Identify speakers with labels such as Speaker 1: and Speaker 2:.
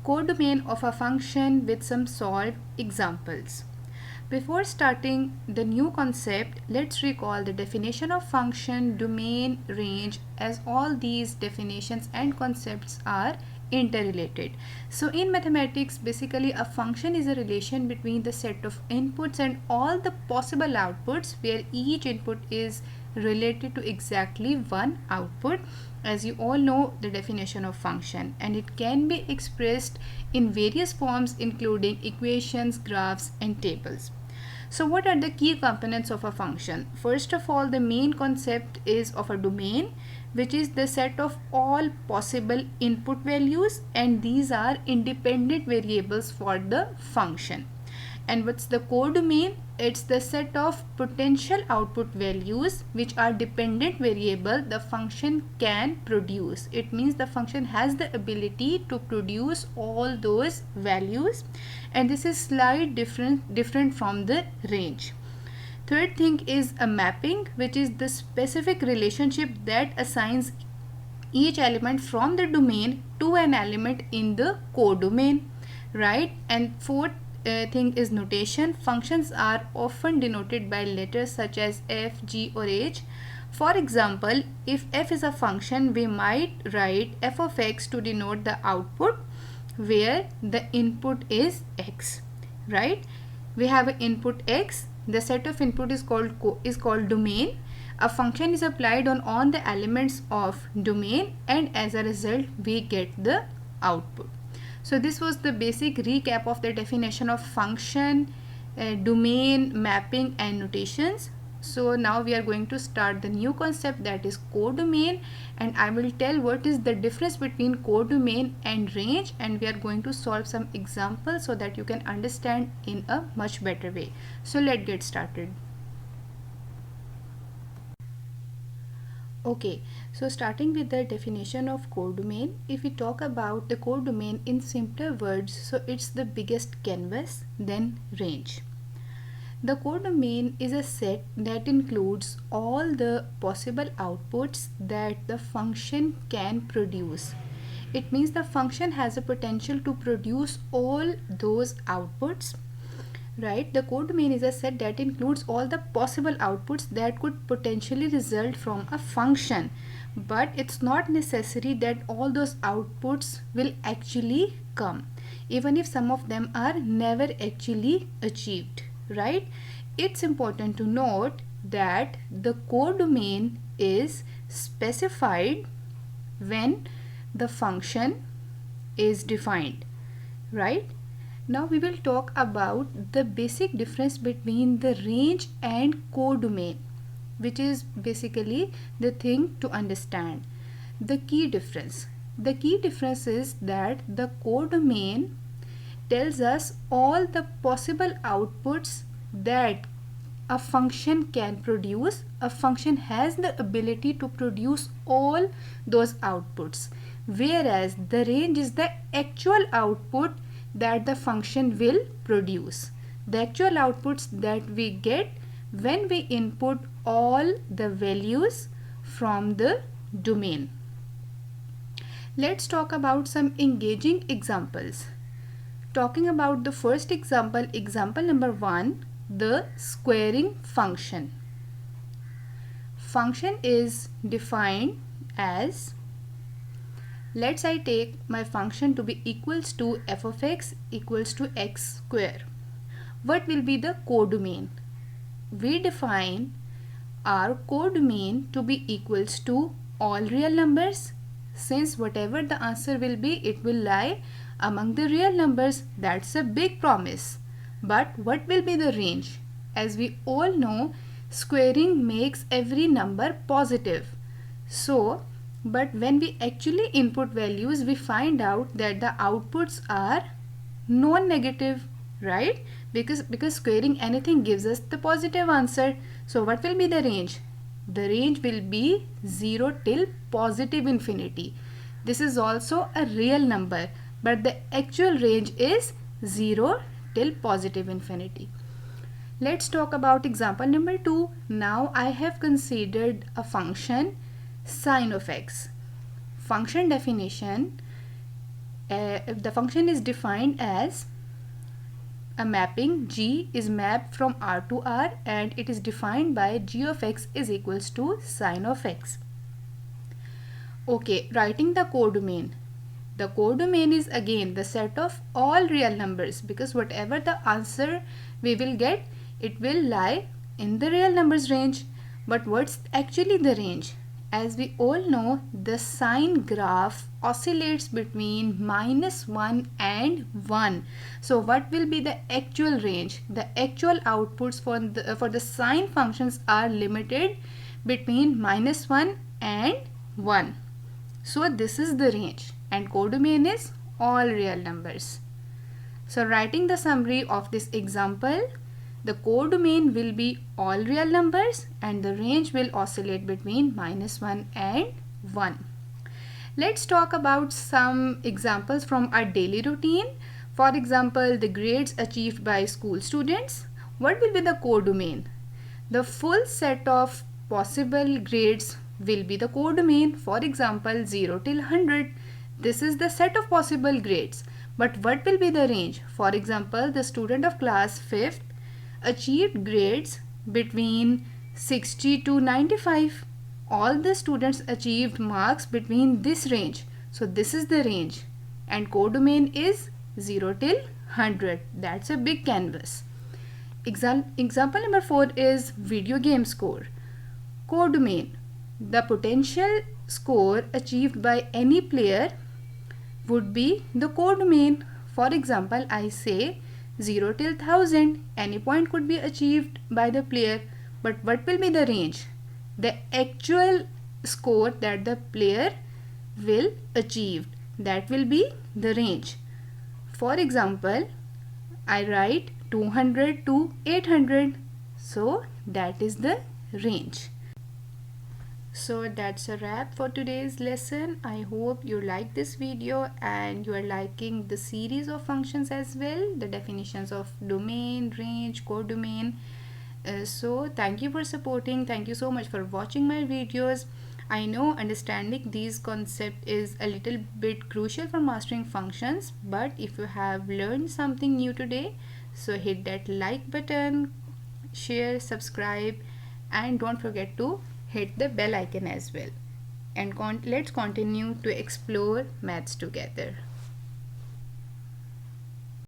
Speaker 1: codomain of a function with some solved examples. Before starting the new concept, let's recall the definition of function, domain, range, as all these definitions and concepts are interrelated. So in mathematics, basically a function is a relation between the set of inputs and all the possible outputs, where each input is related to exactly one output. As you all know the definition of function, and it can be expressed in various forms including equations, graphs and tables. So what are the key components of a function? First of all, the main concept is of a domain, which is the set of all possible input values, and these are independent variables for the function. And what's the codomain? It's the set of potential output values which are dependent variable the function can produce. It means the function has the ability to produce all those values, and this is slightly different from the range. Third thing is a mapping, which is the specific relationship that assigns each element from the domain to an element in the codomain, right? And fourth thing is notation. Functions are often denoted by letters such as f, g or h. For example, if f is a function, we might write f of x to denote the output where the input is x, right? We have an input x. The set of input is called domain. A function is applied on the elements of domain, and as a result we get the output. So this was the basic recap of the definition of function, domain, mapping and notations. So now we are going to start the new concept, that is codomain, and I will tell what is the difference between codomain and range, and we are going to solve some examples so that you can understand in a much better way. So let's get started. Okay, so starting with the definition of codomain, if we talk about the codomain in simpler words, so it's the biggest canvas, then range. The codomain is a set that includes all the possible outputs that the function can produce. It means the function has a potential to produce all those outputs, right? The codomain is a set that includes all the possible outputs that could potentially result from a function, but it's not necessary that all those outputs will actually come, even if some of them are never actually achieved, right? It's important to note that the codomain is specified when the function is defined, right? Now we will talk about the basic difference between the range and codomain, which is basically the thing to understand. The key difference. The key difference is that the codomain tells us all the possible outputs that a function can produce. A function has the ability to produce all those outputs, whereas the range is the actual output that the function will produce. The actual outputs that we get when we input all the values from the domain. Let's talk about some engaging examples. Talking about the first example, example number 1, the squaring function. Function is defined as, let's I take my function to be equals to f of x equals to x square. What will be the codomain? We define our codomain to be equals to all real numbers. Since whatever the answer will be, it will lie among the real numbers. That's a big promise. But what will be the range? As we all know, squaring makes every number positive. So, but when we actually input values, we find out that the outputs are non-negative, right? Because squaring anything gives us the positive answer. So what will be the range? The range will be 0 till positive infinity. This is also a real number, but the actual range is 0 till positive infinity. Let's talk about example number 2. Now I have considered a function sine of x. Function definition. the function is defined as a mapping. G is mapped from R to R, and it is defined by g of x is equals to sine of x. Okay, writing the codomain. The codomain is again the set of all real numbers, because whatever the answer we will get, it will lie in the real numbers range. But what's actually the range? As we all know, the sine graph oscillates between -1 and 1. So what will be the actual range? The actual outputs for the sine functions are limited between -1 and 1. So this is the range, and codomain is all real numbers. So writing the summary of this example, the codomain will be all real numbers and the range will oscillate between -1 and 1. Let's talk about some examples from our daily routine. For example, the grades achieved by school students. What will be the codomain? The full set of possible grades will be the codomain. For example, 0 till 100. This is the set of possible grades. But what will be the range? For example, the student of class 5th achieved grades between 60 to 95. All the students achieved marks between this range. So this is the range, and codomain is 0 till 100. That's a big canvas. Example number 4 is video game score. Codomain. The potential score achieved by any player would be the codomain. For example, I say 0 till 1000. Any point could be achieved by the player. But what will be the range? The actual score that the player will achieve. That will be the range. For example, I write 200 to 800. So that is the range. So that's a wrap for today's lesson. I hope you like this video and you are liking the series of functions as well, the definitions of domain, range, codomain. So thank you for supporting. Thank you so much for watching my videos. I know understanding these concepts is a little bit crucial for mastering functions, but if you have learned something new today, so hit that like button, share, subscribe, and don't forget to hit the bell icon as well. And let's continue to explore maths together.